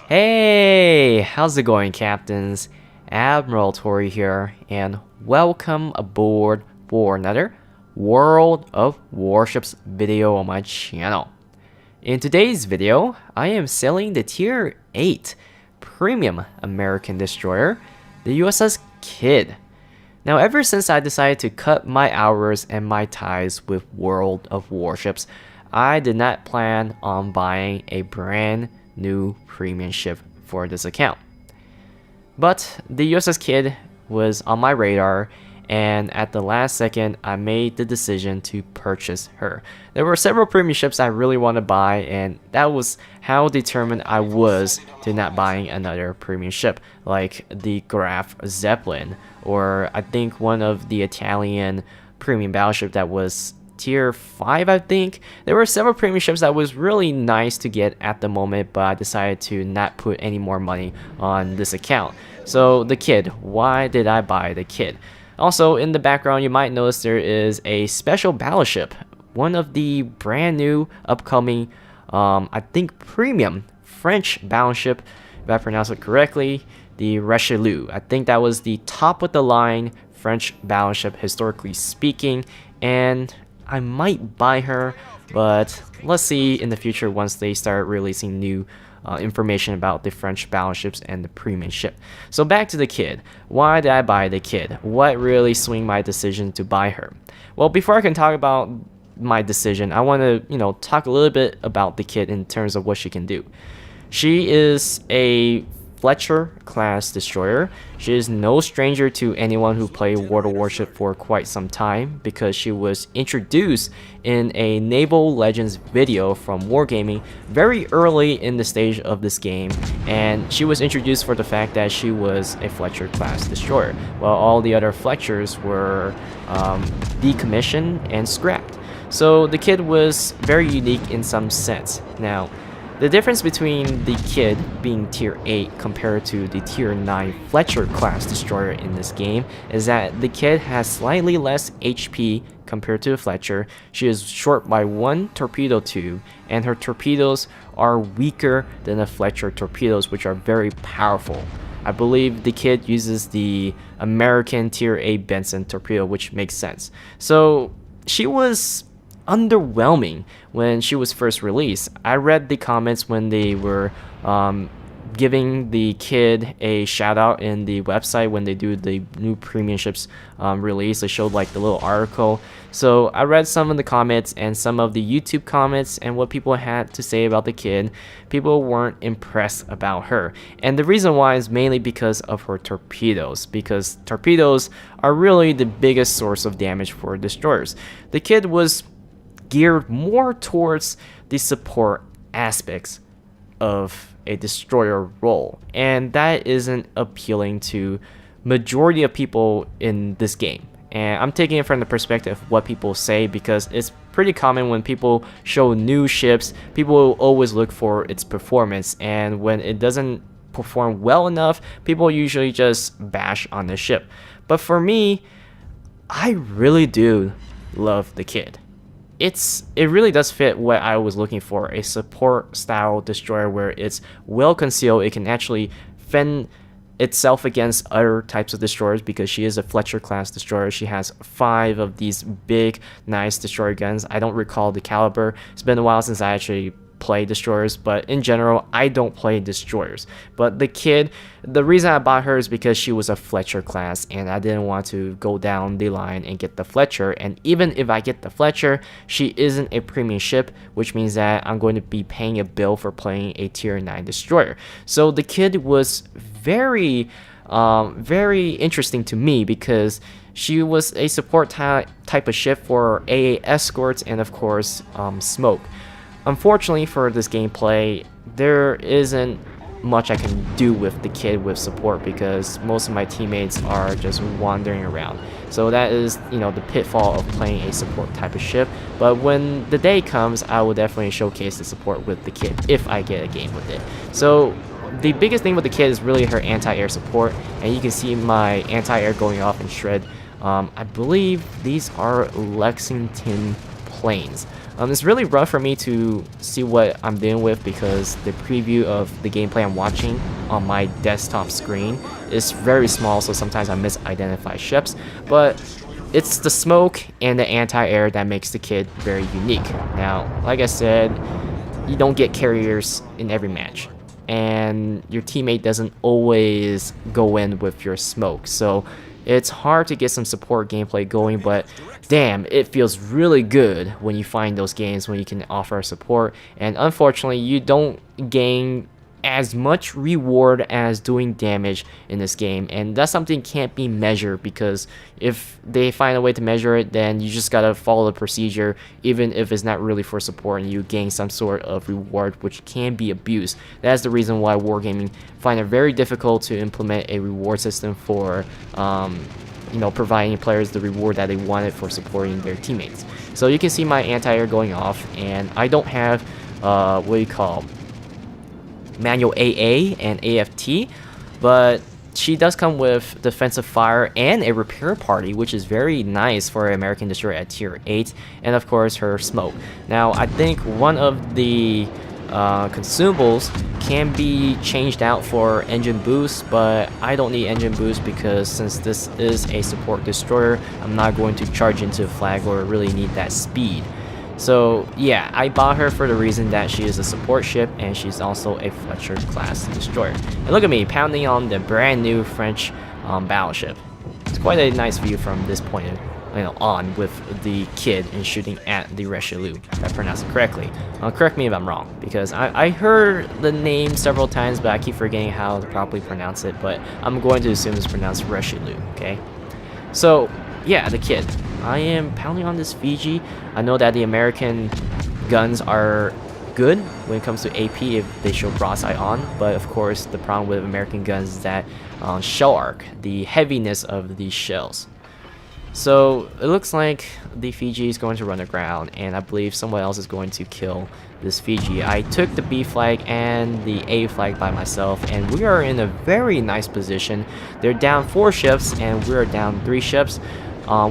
Hey, how's it going, captains? Admiral Tori here, and welcome aboard for another World of Warships video on my channel. In today's video, I am selling the Tier 8 Premium American Destroyer, the USS Kidd. Now, ever since I decided to cut my hours and my ties with World of Warships, I did not plan on buying a brand new premium ship for this account. But the USS Kidd was on my radar, and at the last second I made the decision to purchase her. There were several premium ships I really want to buy, and that was how determined I was to not buying another premium ship like the Graf Zeppelin, or I think one of the Italian premium battleship that was Tier 5, I think. There were several premium ships that was really nice to get at the moment, but I decided to not put any more money on this account. So the Kidd, why did I buy the Kidd? Also, in the background, you might notice there is a special battleship, one of the brand new upcoming, I think premium French battleship, if I pronounce it correctly, the Richelieu. I think that was the top of the line French battleship historically speaking, and I might buy her, but let's see in the future once they start releasing new information about the French battleships and the premium ship. So back to the Kidd. Why did I buy the Kidd? What really swung my decision to buy her? Well, before I can talk about my decision, I want to, talk a little bit about the Kidd in terms of what she can do. She is a Fletcher class destroyer. She is no stranger to anyone who played World of Warships for quite some time, because she was introduced in a Naval Legends video from Wargaming very early in the stage of this game, and she was introduced for the fact that she was a Fletcher class destroyer, while all the other Fletchers were decommissioned and scrapped. So the Kidd was very unique in some sense. Now, the difference between the Kidd being Tier 8 compared to the Tier 9 Fletcher class destroyer in this game is that the Kidd has slightly less HP compared to the Fletcher. She is short by 1 torpedo tube, and her torpedoes are weaker than the Fletcher torpedoes, which are very powerful. I believe the Kidd uses the American Tier 8 Benson torpedo, which makes sense. So she was underwhelming when she was first released. I read the comments when they were giving the Kidd a shout out in the website when they do the new premium ships release. They showed like the little article. So I read some of the comments and some of the YouTube comments and what people had to say about the Kidd. People weren't impressed about her, and the reason why is mainly because of her torpedoes, because torpedoes are really the biggest source of damage for destroyers. The Kidd was geared more towards the support aspects of a destroyer role, and that isn't appealing to majority of people in this game. And I'm taking it from the perspective of what people say, because it's pretty common when people show new ships, people will always look for its performance, and when it doesn't perform well enough, people usually just bash on the ship. But for me, I really do love the Kidd. It really does fit what I was looking for, a support style destroyer where it's well concealed. It can actually fend itself against other types of destroyers, because she is a Fletcher class destroyer. She has 5 of these big nice destroyer guns. I don't recall the caliber. It's been a while since I actually play destroyers, but in general I don't play destroyers. But the Kidd, the reason I bought her is because she was a Fletcher class, and I didn't want to go down the line and get the Fletcher. And even if I get the Fletcher, she isn't a premium ship, which means that I'm going to be paying a bill for playing a Tier 9 destroyer. So the Kidd was very interesting to me, because she was a support type of ship for AA escorts and of course smoke. Unfortunately for this gameplay, there isn't much I can do with the Kidd with support, because most of my teammates are just wandering around. So that is, the pitfall of playing a support type of ship. But when the day comes, I will definitely showcase the support with the Kidd if I get a game with it. So the biggest thing with the Kidd is really her anti-air support, and you can see my anti-air going off in shred. I believe these are Lexington planes. It's really rough for me to see what I'm dealing with because the preview of the gameplay I'm watching on my desktop screen is very small, so sometimes I misidentify ships. But it's the smoke and the anti-air that makes the kid very unique. Now, like I said, you don't get carriers in every match, and your teammate doesn't always go in with your smoke, so it's hard to get some support gameplay going, but damn, it feels really good when you find those games when you can offer support. And unfortunately, you don't gain as much reward as doing damage in this game, and that's something can't be measured, because if they find a way to measure it, then you just gotta follow the procedure, even if it's not really for support, and you gain some sort of reward which can be abused. That's the reason why Wargaming find it very difficult to implement a reward system for providing players the reward that they wanted for supporting their teammates. So you can see my anti-air going off, and I don't have what you call manual AA and AFT, but she does come with defensive fire and a repair party, which is very nice for an American destroyer at tier 8, and of course her smoke. Now I think one of the consumables can be changed out for engine boost, but I don't need engine boost because since this is a support destroyer, I'm not going to charge into a flag or really need that speed. So yeah, I bought her for the reason that she is a support ship and she's also a Fletcher class destroyer. And look at me pounding on the brand new French battleship. It's quite a nice view from this point on with the kid and shooting at the Richelieu, if I pronounce it correctly. Correct me if I'm wrong, because I heard the name several times, but I keep forgetting how to properly pronounce it, but I'm going to assume it's pronounced Richelieu, okay? So yeah, the kid. I am pounding on this Fiji. I know that the American guns are good when it comes to AP if they show broadside on, but of course the problem with American guns is that shell arc, the heaviness of these shells. So it looks like the Fiji is going to run aground, and I believe someone else is going to kill this Fiji. I took the B flag and the A flag by myself, and we are in a very nice position. They're down 4 ships and we are down 3 ships.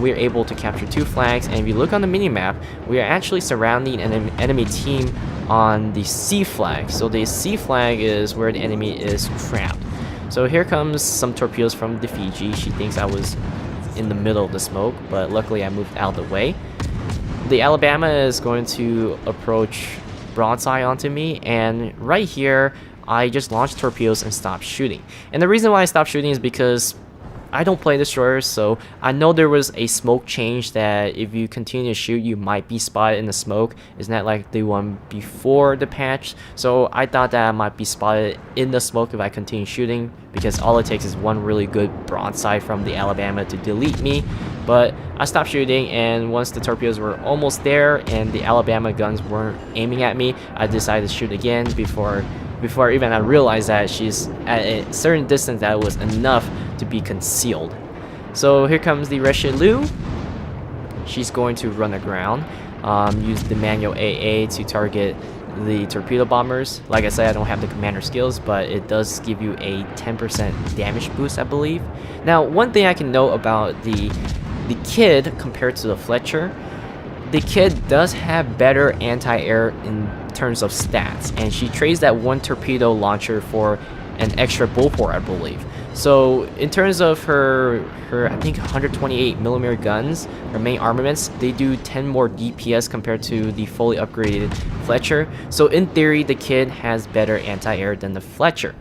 We are able to capture 2 flags, and if you look on the minimap, we are actually surrounding an enemy team on the C flag. So the C flag is where the enemy is trapped. So here comes some torpedoes from the Fiji. She thinks I was in the middle of the smoke, but luckily I moved out of the way. The Alabama is going to approach broadside onto me, and right here I just launched torpedoes and stopped shooting. And the reason why I stopped shooting is because I don't play destroyers, so I know there was a smoke change that if you continue to shoot, you might be spotted in the smoke. It's not like the one before the patch, so I thought that I might be spotted in the smoke if I continue shooting, because all it takes is one really good broadside from the Alabama to delete me. But I stopped shooting, and once the torpedoes were almost there and the Alabama guns weren't aiming at me, I decided to shoot again before even I realized that she's at a certain distance that was enough to be concealed. So here comes the Richelieu. She's going to run aground, use the manual AA to target the torpedo bombers. Like I said, I don't have the commander skills, but it does give you a 10% damage boost, I believe. Now, one thing I can note about the kid compared to the Fletcher, the kid does have better anti-air in terms of stats, and she trades that 1 torpedo launcher for an extra bullpup, I believe. So in terms of her I think 128mm guns, her main armaments, they do 10 more DPS compared to the fully upgraded Fletcher. So in theory, the kid has better anti-air than the Fletcher.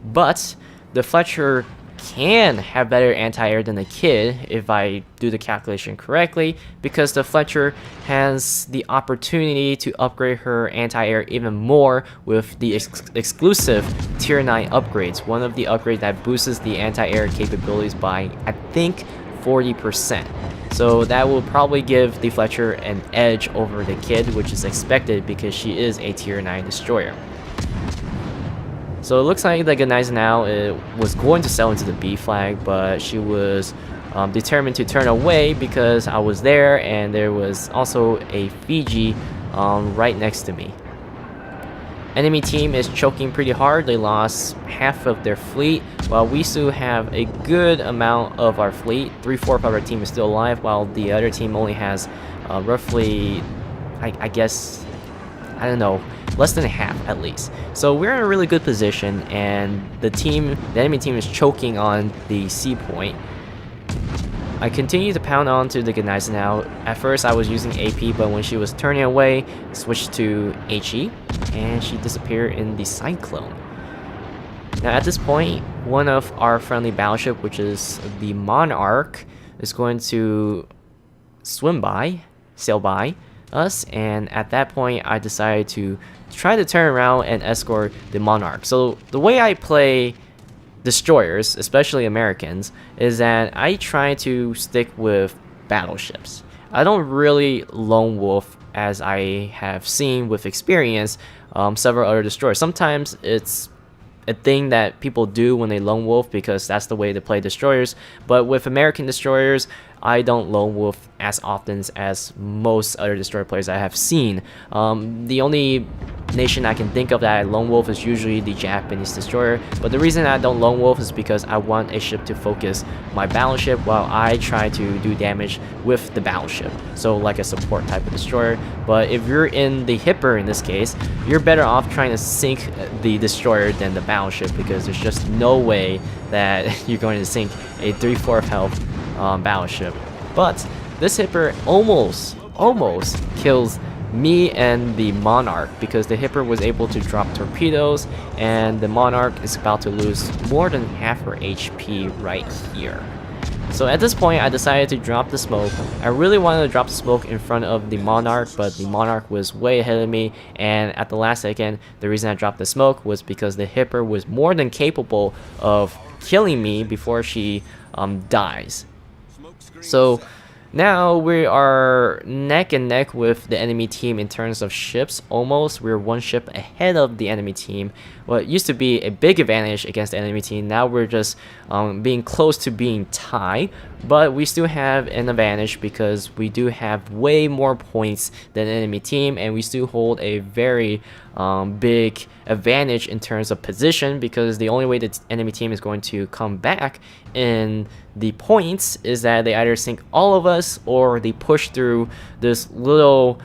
But the Fletcher can have better anti-air than the kid if I do the calculation correctly, because the Fletcher has the opportunity to upgrade her anti-air even more with the exclusive tier 9 upgrades, one of the upgrades that boosts the anti-air capabilities by I think 40%. So that will probably give the Fletcher an edge over the kid, which is expected because she is a tier 9 destroyer. So it looks like the Gneisenau was going to sell into the B flag, but she was determined to turn away because I was there, and there was also a Fiji right next to me. Enemy team is choking pretty hard. They lost half of their fleet, while we still have a good amount of our fleet. 3/4 of our team is still alive, while the other team only has roughly I guess, I don't know, less than half at least. So we're in a really good position, and the enemy team is choking on the C point. I continue to pound on to the Gneisenau now. At first I was using AP, but when she was turning away, switched to HE, and she disappeared in the Cyclone. Now at this point, one of our friendly battleship, which is the Monarch, is going to sail by us, and at that point I decided to try to turn around and escort the Monarch. So the way I play destroyers, especially Americans, is that I try to stick with battleships. I don't really lone wolf, as I have seen with experience several other destroyers. Sometimes it's a thing that people do when they lone wolf because that's the way to play destroyers, but with American destroyers, I don't lone wolf as often as most other destroyer players I have seen. The only nation I can think of that I lone wolf is usually the Japanese destroyer, but the reason I don't lone wolf is because I want a ship to focus my battleship while I try to do damage with the battleship, so like a support type of destroyer. But if you're in the Hipper in this case, you're better off trying to sink the destroyer than the battleship, because there's just no way that you're going to sink a 3/4 health battleship. But this Hipper almost kills me and the Monarch, because the Hipper was able to drop torpedoes, and the Monarch is about to lose more than half her HP right here. So at this point I decided to drop the smoke. I really wanted to drop the smoke in front of the Monarch, but the Monarch was way ahead of me, and at the last second the reason I dropped the smoke was because the Hipper was more than capable of killing me before she dies. So now we are neck and neck with the enemy team in terms of ships. Almost, we're one ship ahead of the enemy team. What used to be a big advantage against the enemy team, now we're just being close to being tied. But we still have an advantage because we do have way more points than the enemy team, and we still hold a very big advantage in terms of position, because the only way the enemy team is going to come back in the points is that they either sink all of us or they push through this little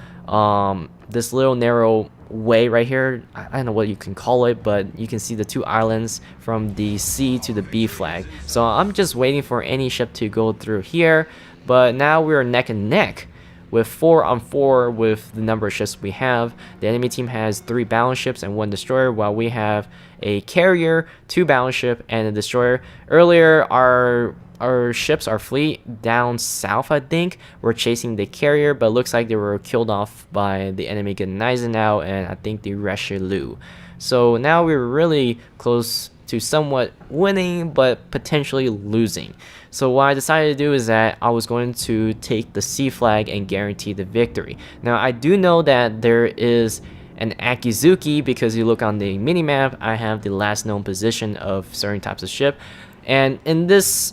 narrow way right here. I don't know what you can call it, but you can see the two islands from the C to the B flag. So I'm just waiting for any ship to go through here, but now we're neck and neck with 4-on-4 with the number of ships we have. The enemy team has 3 battleships and 1 destroyer, while we have a carrier, 2 battleship, and a destroyer. Earlier, our ships, our fleet down south, I think, were chasing the carrier, but looks like they were killed off by the enemy Gneisenau and I think the Richelieu. So now we're really close to somewhat winning, but potentially losing. So what I decided to do is that I was going to take the C flag and guarantee the victory. Now I do know that there is an Akizuki, because you look on the minimap, I have the last known position of certain types of ship. And in this,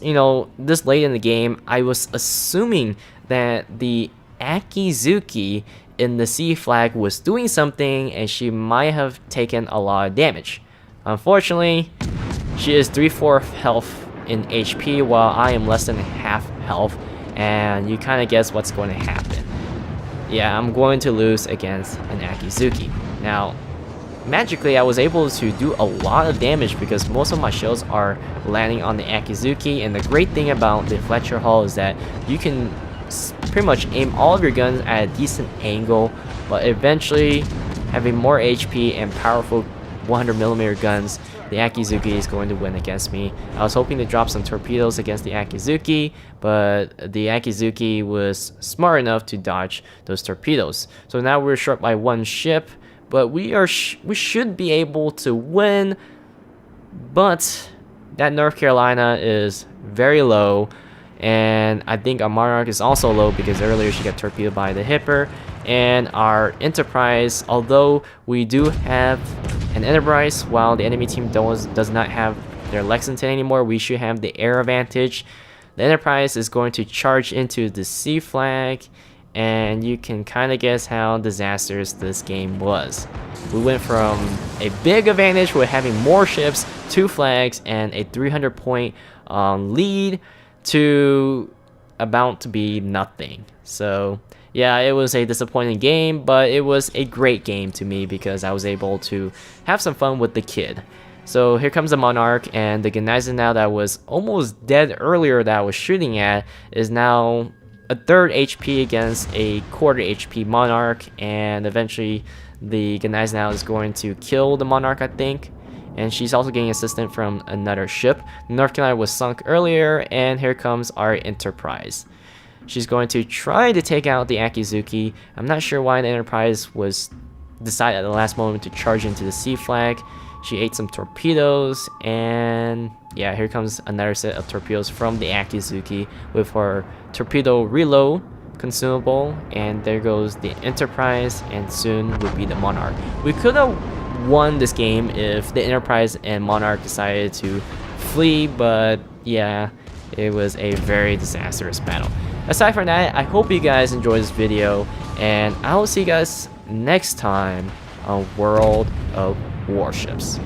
this late in the game, I was assuming that the Akizuki in the C flag was doing something and she might have taken a lot of damage. Unfortunately, she is 3/4 health in HP, while I am less than half health, and you kind of guess what's going to happen. Yeah, I'm going to lose against an Akizuki. Now, magically, I was able to do a lot of damage because most of my shells are landing on the Akizuki, and the great thing about the Fletcher hull is that you can pretty much aim all of your guns at a decent angle, but eventually, having more HP and powerful 100mm guns, the Akizuki is going to win against me. I was hoping to drop some torpedoes against the Akizuki, but the Akizuki was smart enough to dodge those torpedoes. So now we're short by 1 ship, but we should be able to win. But that North Carolina is very low, and I think our Monarch is also low because earlier she got torpedoed by the Hipper. And our Enterprise, although we do have an Enterprise, while the enemy team does not have their Lexington anymore, we should have the air advantage. The Enterprise is going to charge into the C flag, and you can kind of guess how disastrous this game was. We went from a big advantage with having more ships, 2 flags, and a 300-point lead to about to be nothing. So Yeah, it was a disappointing game, but it was a great game to me because I was able to have some fun with the kid. So here comes the Monarch, and the Gneisenau now that was almost dead earlier that I was shooting at is now a third HP against a quarter HP Monarch, and eventually the Gneisenau now is going to kill the Monarch, I think. And she's also getting assistance from another ship. The North Carolina was sunk earlier, and here comes our Enterprise. She's going to try to take out the Akizuki. I'm not sure why the Enterprise was decided at the last moment to charge into the sea flag. She ate some torpedoes, and yeah, here comes another set of torpedoes from the Akizuki with her torpedo reload consumable, and there goes the Enterprise, and soon would be the Monarch. We could have won this game if the Enterprise and Monarch decided to flee, but yeah, it was a very disastrous battle. Aside from that, I hope you guys enjoyed this video, and I will see you guys next time on World of Warships.